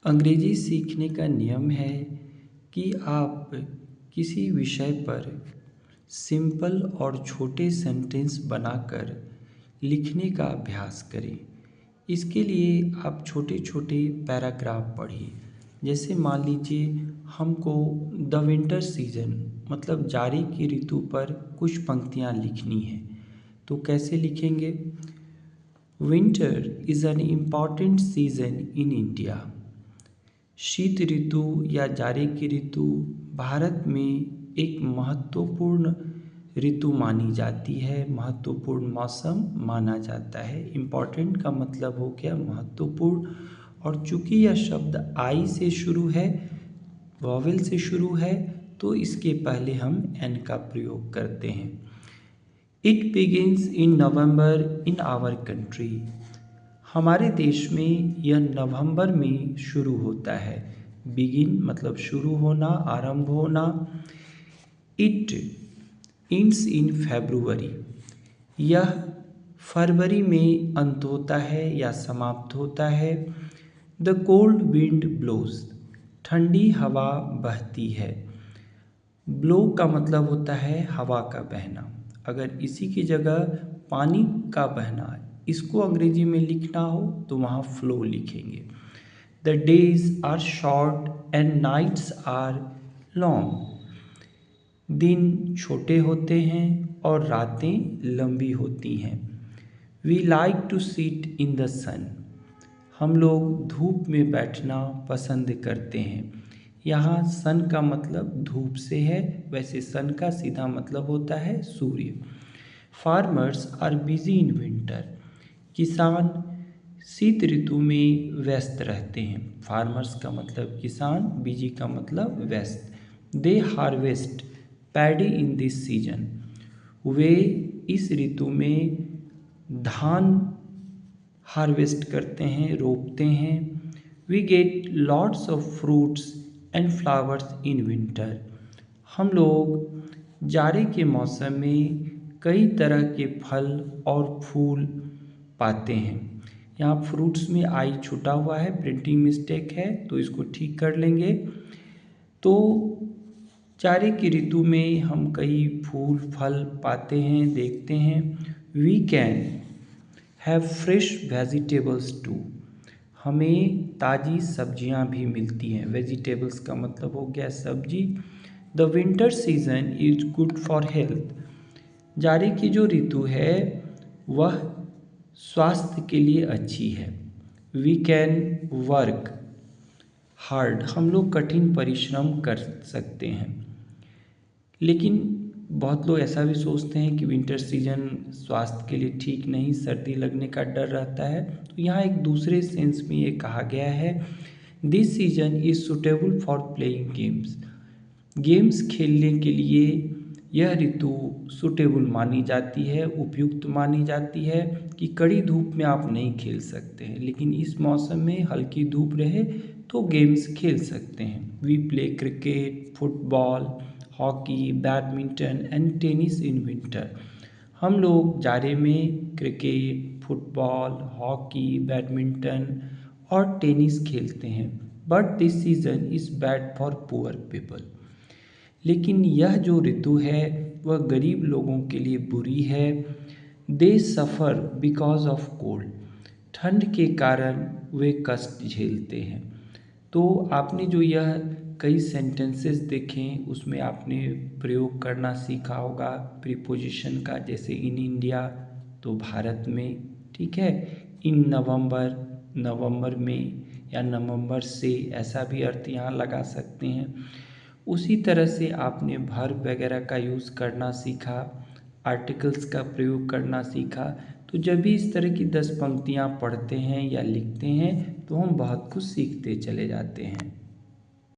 अंग्रेजी सीखने का नियम है कि आप किसी विषय पर सिंपल और छोटे सेंटेंस बनाकर लिखने का अभ्यास करें। इसके लिए आप छोटे छोटे पैराग्राफ पढ़िए। जैसे मान लीजिए हमको द विंटर सीजन मतलब जाड़े की ऋतु पर कुछ पंक्तियाँ लिखनी हैं, तो कैसे लिखेंगे? Winter is an important season in India. शीत ऋतु या जाड़े की ऋतु भारत में एक महत्वपूर्ण ऋतु मानी जाती है, महत्वपूर्ण मौसम माना जाता है। इम्पॉर्टेंट का मतलब हो गया महत्वपूर्ण, और चूंकि यह शब्द आई से शुरू है, वॉवेल से शुरू है, तो इसके पहले हम एन का प्रयोग करते हैं। It begins in November in our country. हमारे देश में यह नवंबर में शुरू होता है। बिगिन मतलब शुरू होना, आरंभ होना। इट इंड्स इन फरवरी। यह फरवरी में अंत होता है या समाप्त होता है। The cold wind blows. ठंडी हवा बहती है। ब्लो का मतलब होता है हवा का बहना। अगर इसी की जगह पानी का बहना इसको अंग्रेजी में लिखना हो तो वहाँ फ्लो लिखेंगे। The days are short and nights are long. दिन छोटे होते हैं और रातें लंबी होती हैं। We like to sit in the sun. हम लोग धूप में बैठना पसंद करते हैं। यहाँ सन का मतलब धूप से है, वैसे सन का सीधा मतलब होता है सूर्य। Farmers are busy in winter. किसान शीत ऋतु में व्यस्त रहते हैं। फार्मर्स का मतलब किसान, बिजी का मतलब व्यस्त। They harvest paddy in this season. वे इस ऋतु में धान हार्वेस्ट करते हैं, रोपते हैं। We get lots of fruits and flowers in winter. हम लोग जाड़े के मौसम में कई तरह के फल और फूल पाते हैं। यहाँ फ्रूट्स में आई छूटा हुआ है, प्रिंटिंग मिस्टेक है, तो इसको ठीक कर लेंगे। तो जाड़े की ऋतु में हम कई फूल फल पाते हैं, देखते हैं। We can have fresh vegetables too. हमें ताज़ी सब्जियां भी मिलती हैं। वेजिटेबल्स का मतलब हो गया सब्जी। The winter season is good for health. जाड़े की जो ऋतु है वह स्वास्थ्य के लिए अच्छी है। We can work hard. हम लोग कठिन परिश्रम कर सकते हैं। लेकिन बहुत लोग ऐसा भी सोचते हैं कि विंटर सीजन स्वास्थ्य के लिए ठीक नहीं, सर्दी लगने का डर रहता है। तो यहाँ एक दूसरे सेंस में ये कहा गया है, this season is suitable for playing games. Games खेलने के लिए यह ऋतु सुटेबल मानी जाती है, उपयुक्त मानी जाती है कि कड़ी धूप में आप नहीं खेल सकते हैं, लेकिन इस मौसम में हल्की धूप रहे तो गेम्स खेल सकते हैं। We play cricket, football, hockey, badminton and tennis in winter. हम लोग जाड़े में क्रिकेट, फुटबॉल, हॉकी, बैडमिंटन और टेनिस खेलते हैं। But this season is bad for poor people. लेकिन यह जो ऋतु है वह गरीब लोगों के लिए बुरी है। दे सफ़र बिकॉज ऑफ कोल्ड। ठंड के कारण वे कष्ट झेलते हैं। तो आपने जो यह कई सेंटेंसेस देखें उसमें आपने प्रयोग करना सीखा होगा प्रीपोजिशन का, जैसे इन इंडिया तो भारत में, ठीक है। इन नवंबर, नवंबर में, या नवंबर से, ऐसा भी अर्थ यहाँ लगा सकते हैं। उसी तरह से आपने वर्ब वगैरह का यूज़ करना सीखा, आर्टिकल्स का प्रयोग करना सीखा। तो जब भी इस तरह की 10 पंक्तियाँ पढ़ते हैं या लिखते हैं तो हम बहुत कुछ सीखते चले जाते हैं।